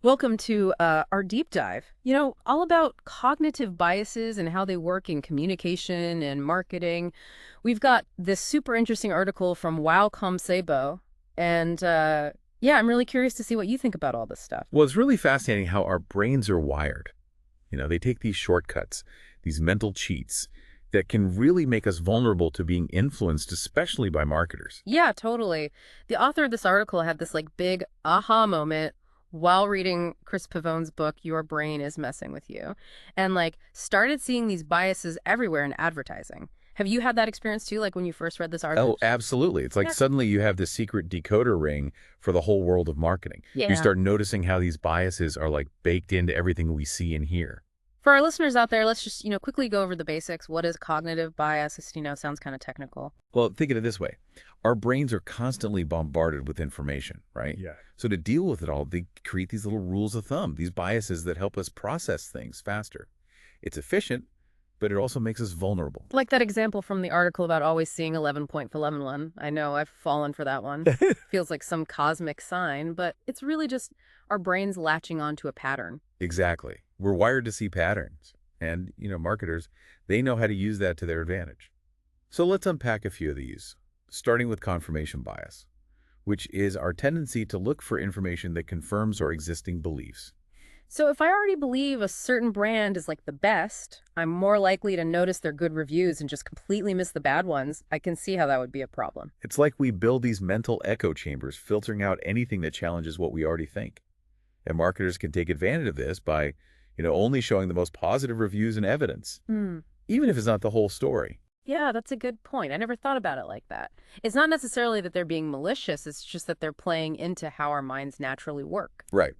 Welcome to our deep dive. All about cognitive biases and how they work in communication and marketing. We've got this super interesting article from Wow Sebo. And yeah, I'm really curious to see what you think about all this stuff. Well, it's really fascinating how our brains are wired. They take these shortcuts, these mental cheats that can really make us vulnerable to being influenced, especially by marketers. Yeah, totally. The author of this article had this like big aha moment while reading Chris Pavone's book, Your Brain is Messing with You, and like started seeing these biases everywhere in advertising. Have you had that experience too, like when you first read this Oh, article? absolutely. It's like Yeah. suddenly you have this secret decoder ring for the whole world of marketing. You Yeah. start noticing how these biases are like baked into everything we see and hear. For our listeners out there, let's just, quickly go over the basics. What is cognitive bias? Sounds kind of technical. Well, think of it this way. Our brains are constantly bombarded with information, right? Yeah. So to deal with it all, they create these little rules of thumb, these biases that help us process things faster. It's efficient, but it also makes us vulnerable. Like that example from the article about always seeing 11 point for 11. I know I've fallen for that one. Feels like some cosmic sign, but it's really just our brains latching onto a pattern. Exactly. We're wired to see patterns. And, marketers, they know how to use that to their advantage. So let's unpack a few of these, starting with confirmation bias, which is our tendency to look for information that confirms our existing beliefs. So if I already believe a certain brand is like the best, I'm more likely to notice their good reviews and just completely miss the bad ones. I can see how that would be a problem. It's like we build these mental echo chambers, filtering out anything that challenges what we already think. And marketers can take advantage of this by, only showing the most positive reviews and evidence, Hmm. even if it's not the whole story. Yeah, that's a good point. I never thought about it like that. It's not necessarily that they're being malicious, it's just that they're playing into how our minds naturally work. Right.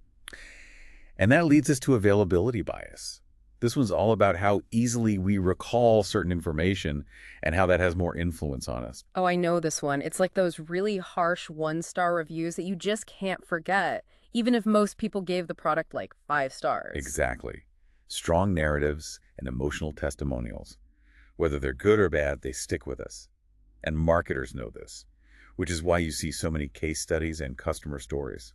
And that leads us to availability bias. This one's all about how easily we recall certain information and how that has more influence on us. Oh, I know this one. It's like those really harsh one-star reviews that you just can't forget, even if most people gave the product like 5 stars. Exactly. Strong narratives and emotional testimonials. Whether they're good or bad, they stick with us. And marketers know this, which is why you see so many case studies and customer stories.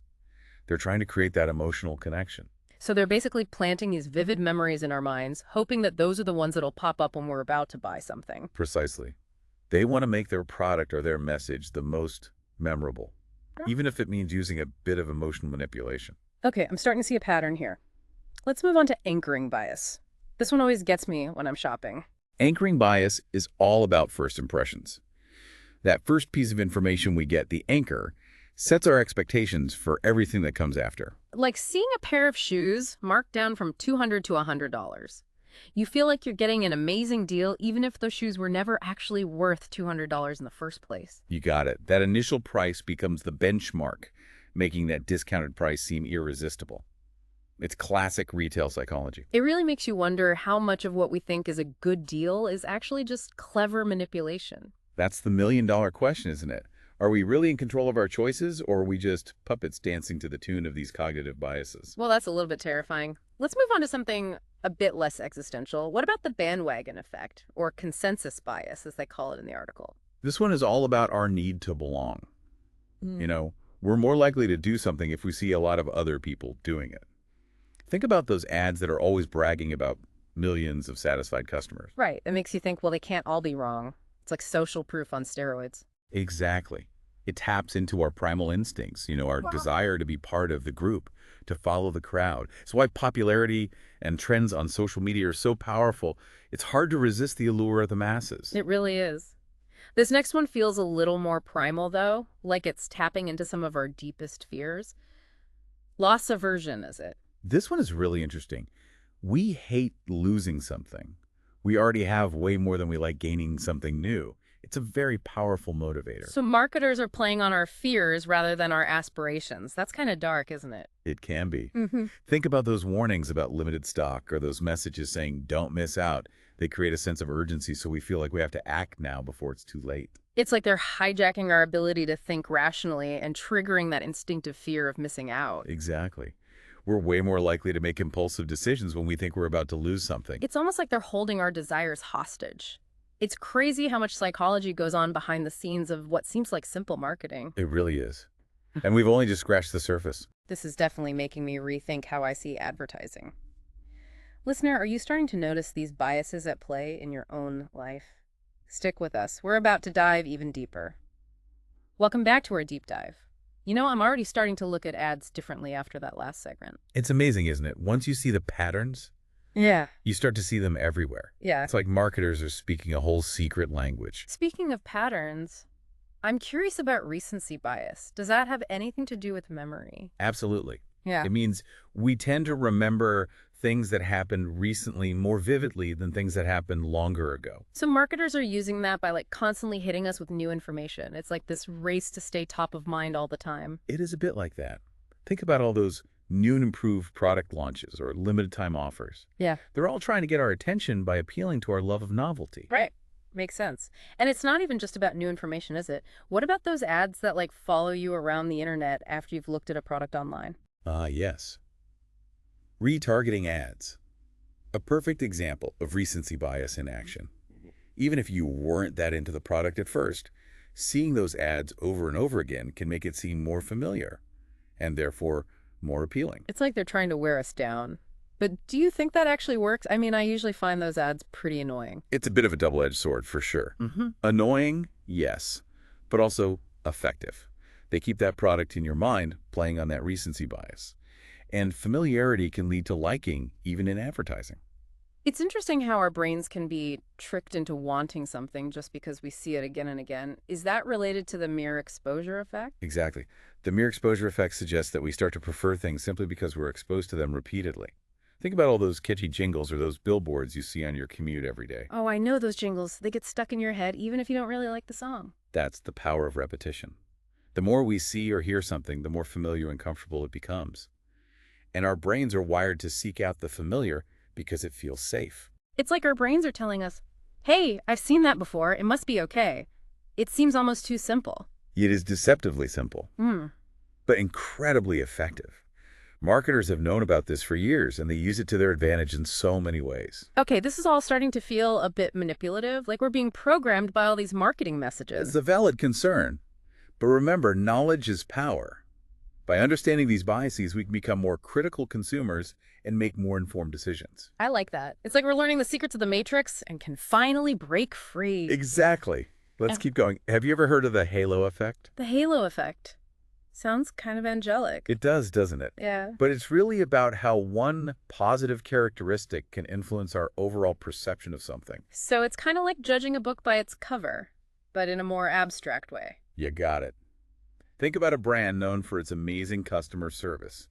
They're trying to create that emotional connection. So they're basically planting these vivid memories in our minds, hoping that those are the ones that'll pop up when we're about to buy something. Precisely. They want to make their product or their message the most memorable, even if it means using a bit of emotional manipulation. Okay, I'm starting to see a pattern here. Let's move on to anchoring bias. This one always gets me when I'm shopping. Anchoring bias is all about first impressions. That first piece of information we get, the anchor, sets our expectations for everything that comes after. Like seeing a pair of shoes marked down from $200 to $100. You feel like you're getting an amazing deal even if those shoes were never actually worth $200 in the first place. You got it. That initial price becomes the benchmark, making that discounted price seem irresistible. It's classic retail psychology. It really makes you wonder how much of what we think is a good deal is actually just clever manipulation. That's the million-dollar question, isn't it? Are we really in control of our choices, or are we just puppets dancing to the tune of these cognitive biases? Well, that's a little bit terrifying. Let's move on to something a bit less existential. What about the bandwagon effect, or consensus bias, as they call it in the article? This one is all about our need to belong. We're more likely to do something if we see a lot of other people doing it. Think about those ads that are always bragging about millions of satisfied customers. Right. It makes you think, well, they can't all be wrong. It's like social proof on steroids. Exactly. It taps into our primal instincts, our desire to be part of the group, to follow the crowd. It's why popularity and trends on social media are so powerful. It's hard to resist the allure of the masses. It really is. This next one feels a little more primal, though, like it's tapping into some of our deepest fears. Loss aversion, is it? This one is really interesting. We hate losing something. We already have way more than we like gaining something new. It's a very powerful motivator. So marketers are playing on our fears rather than our aspirations. That's kind of dark, isn't it? It can be. Mm-hmm. Think about those warnings about limited stock or those messages saying, don't miss out. They create a sense of urgency, so we feel like we have to act now before it's too late. It's like they're hijacking our ability to think rationally and triggering that instinctive fear of missing out. Exactly. We're way more likely to make impulsive decisions when we think we're about to lose something. It's almost like they're holding our desires hostage. It's crazy how much psychology goes on behind the scenes of what seems like simple marketing. It really is. And we've only just scratched the surface. This is definitely making me rethink how I see advertising. Listener, are you starting to notice these biases at play in your own life? Stick with us. We're about to dive even deeper. Welcome back to our deep dive. I'm already starting to look at ads differently after that last segment. It's amazing, isn't it? Once you see the patterns, Yeah. you start to see them everywhere. Yeah. It's like marketers are speaking a whole secret language. Speaking of patterns, I'm curious about recency bias. Does that have anything to do with memory? Absolutely. Yeah. It means we tend to remember things that happened recently more vividly than things that happened longer ago. So marketers are using that by constantly hitting us with new information. It's like this race to stay top of mind all the time. It is a bit like that. Think about all those new and improved product launches or limited time offers. Yeah. They're all trying to get our attention by appealing to our love of novelty. Right. Makes sense. And it's not even just about new information, is it? What about those ads that follow you around the internet after you've looked at a product online? Yes. Retargeting ads. A perfect example of recency bias in action. Even if you weren't that into the product at first, seeing those ads over and over again can make it seem more familiar and therefore more appealing. It's like they're trying to wear us down. But do you think that actually works? I mean, I usually find those ads pretty annoying. It's a bit of a double-edged sword for sure. Annoying, yes, but also effective. They keep that product in your mind, playing on that recency bias. And familiarity can lead to liking, even in advertising. It's interesting how our brains can be tricked into wanting something just because we see it again and again. Is that related to the mere exposure effect? Exactly. The mere exposure effect suggests that we start to prefer things simply because we're exposed to them repeatedly. Think about all those catchy jingles or those billboards you see on your commute every day. Oh, I know those jingles. They get stuck in your head even if you don't really like the song. That's the power of repetition. The more we see or hear something, the more familiar and comfortable it becomes. And our brains are wired to seek out the familiar because it feels safe. It's like our brains are telling us, hey, I've seen that before. It must be okay. It seems almost too simple. It is deceptively simple, but incredibly effective. Marketers have known about this for years, and they use it to their advantage in so many ways. Okay, this is all starting to feel a bit manipulative, like we're being programmed by all these marketing messages. It's a valid concern. But remember, knowledge is power. By understanding these biases, we can become more critical consumers and make more informed decisions. I like that. It's like we're learning the secrets of the Matrix and can finally break free. Exactly. Let's keep going. Have you ever heard of the halo effect? The halo effect. Sounds kind of angelic. It does, doesn't it? Yeah. But it's really about how one positive characteristic can influence our overall perception of something. So it's kind of like judging a book by its cover, but in a more abstract way. You got it. Think about a brand known for its amazing customer service.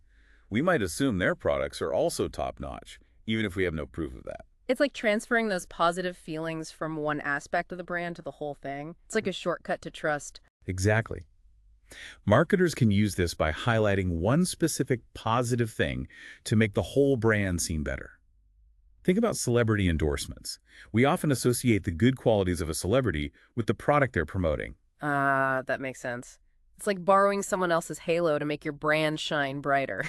We might assume their products are also top-notch, even if we have no proof of that. It's like transferring those positive feelings from one aspect of the brand to the whole thing. It's like a shortcut to trust. Exactly. Marketers can use this by highlighting one specific positive thing to make the whole brand seem better. Think about celebrity endorsements. We often associate the good qualities of a celebrity with the product they're promoting. That makes sense. It's like borrowing someone else's halo to make your brand shine brighter.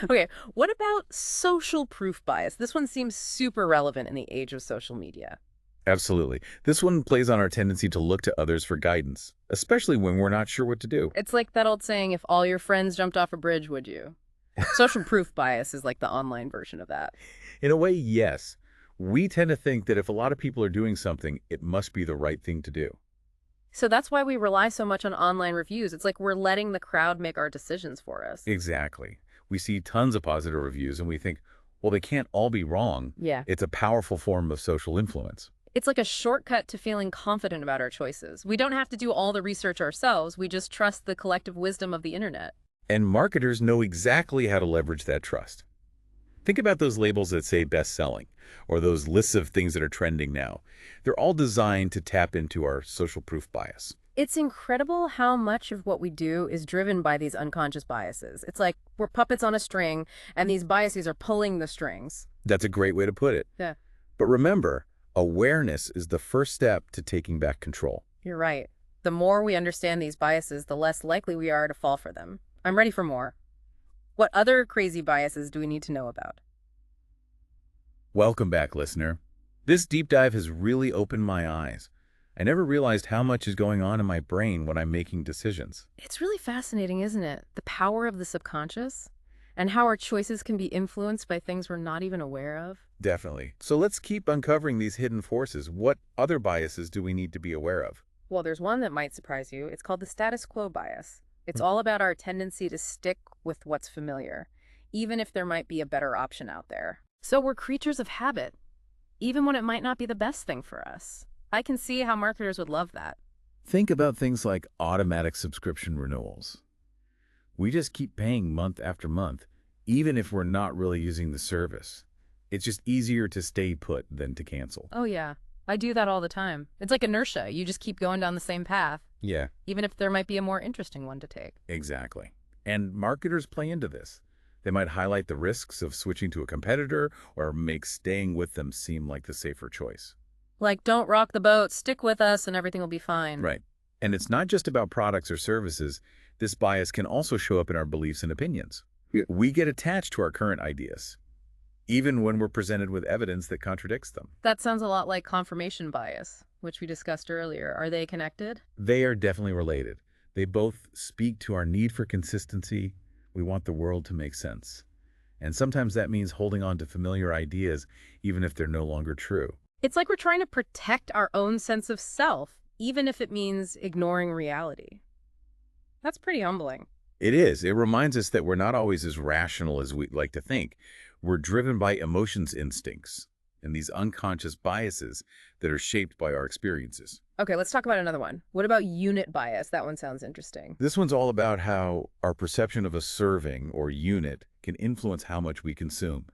Okay, what about social proof bias? This one seems super relevant in the age of social media. Absolutely. This one plays on our tendency to look to others for guidance, especially when we're not sure what to do. It's like that old saying, if all your friends jumped off a bridge, would you? Social proof bias is like the online version of that. In a way, yes. We tend to think that if a lot of people are doing something, it must be the right thing to do. So that's why we rely so much on online reviews. It's like we're letting the crowd make our decisions for us. Exactly. We see tons of positive reviews and we think, well, they can't all be wrong. Yeah. It's a powerful form of social influence. It's like a shortcut to feeling confident about our choices. We don't have to do all the research ourselves. We just trust the collective wisdom of the internet. And marketers know exactly how to leverage that trust. Think about those labels that say best-selling, or those lists of things that are trending now. They're all designed to tap into our social proof bias. It's incredible how much of what we do is driven by these unconscious biases. It's like we're puppets on a string, and these biases are pulling the strings. That's a great way to put it. Yeah. But remember, awareness is the first step to taking back control. You're right. The more we understand these biases, the less likely we are to fall for them. I'm ready for more. What other crazy biases do we need to know about? Welcome back, listener. This deep dive has really opened my eyes. I never realized how much is going on in my brain when I'm making decisions. It's really fascinating, isn't it? The power of the subconscious and how our choices can be influenced by things we're not even aware of. Definitely. So let's keep uncovering these hidden forces. What other biases do we need to be aware of? Well, there's one that might surprise you. It's called the status quo bias. It's Hmm. all about our tendency to stick with what's familiar, even if there might be a better option out there. So we're creatures of habit, even when it might not be the best thing for us. I can see how marketers would love that. Think about things like automatic subscription renewals. We just keep paying month after month, even if we're not really using the service. It's just easier to stay put than to cancel. Oh, yeah. I do that all the time. It's like inertia. You just keep going down the same path, Yeah, even if there might be a more interesting one to take. exactly. And marketers play into this. They might highlight the risks of switching to a competitor or make staying with them seem like the safer choice. Like, don't rock the boat, stick with us, and everything will be fine. Right. And it's not just about products or services. This bias can also show up in our beliefs and opinions. Yeah. We get attached to our current ideas, even when we're presented with evidence that contradicts them. That sounds a lot like confirmation bias, which we discussed earlier. Are they connected? They are definitely related. They both speak to our need for consistency. We want the world to make sense. And sometimes that means holding on to familiar ideas, even if they're no longer true. It's like we're trying to protect our own sense of self, even if it means ignoring reality. That's pretty humbling. It is. It reminds us that we're not always as rational as we like to think. We're driven by emotions instincts and these unconscious biases that are shaped by our experiences. Okay, let's talk about another one. What about unit bias? That one sounds interesting. This one's all about how our perception of a serving or unit can influence how much we consume.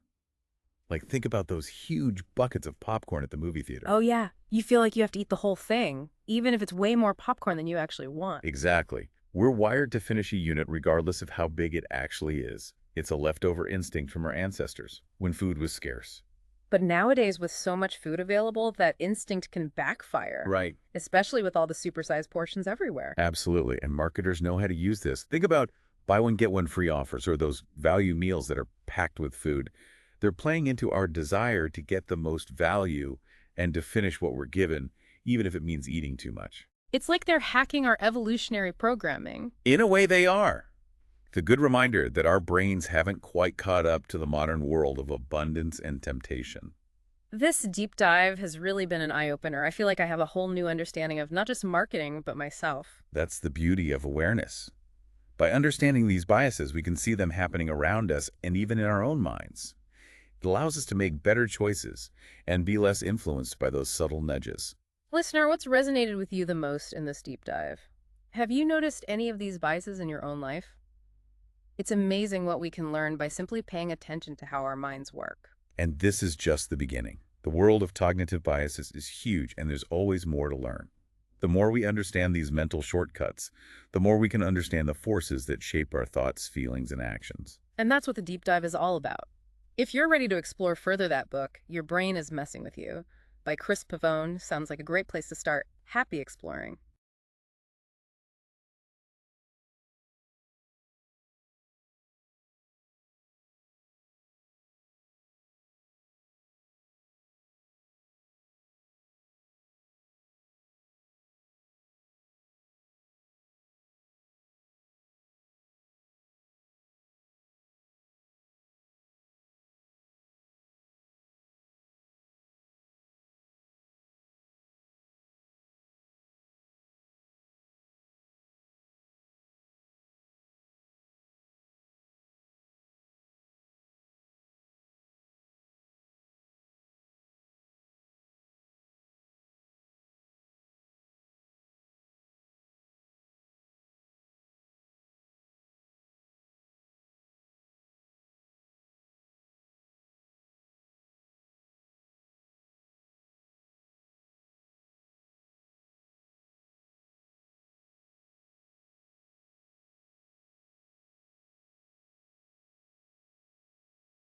Like, think about those huge buckets of popcorn at the movie theater. Oh, yeah. You feel like you have to eat the whole thing, even if it's way more popcorn than you actually want. Exactly. We're wired to finish a unit regardless of how big it actually is. It's a leftover instinct from our ancestors when food was scarce. But nowadays, with so much food available, that instinct can backfire, Right. especially with all the supersized portions everywhere. Absolutely. And marketers know how to use this. Think about buy one, get one free offers or those value meals that are packed with food. They're playing into our desire to get the most value and to finish what we're given, even if it means eating too much. It's like they're hacking our evolutionary programming. In a way, they are. It's a good reminder that our brains haven't quite caught up to the modern world of abundance and temptation. This deep dive has really been an eye-opener. I feel like I have a whole new understanding of not just marketing, but myself. That's the beauty of awareness. By understanding these biases, we can see them happening around us and even in our own minds. It allows us to make better choices and be less influenced by those subtle nudges. Listener, what's resonated with you the most in this deep dive? Have you noticed any of these biases in your own life? It's amazing what we can learn by simply paying attention to how our minds work. And this is just the beginning. The world of cognitive biases is huge, and there's always more to learn. The more we understand these mental shortcuts, the more we can understand the forces that shape our thoughts, feelings, and actions. And that's what the deep dive is all about. If you're ready to explore further that book, Your Brain is Messing with You, by Chris Pavone, sounds like a great place to start. Happy exploring.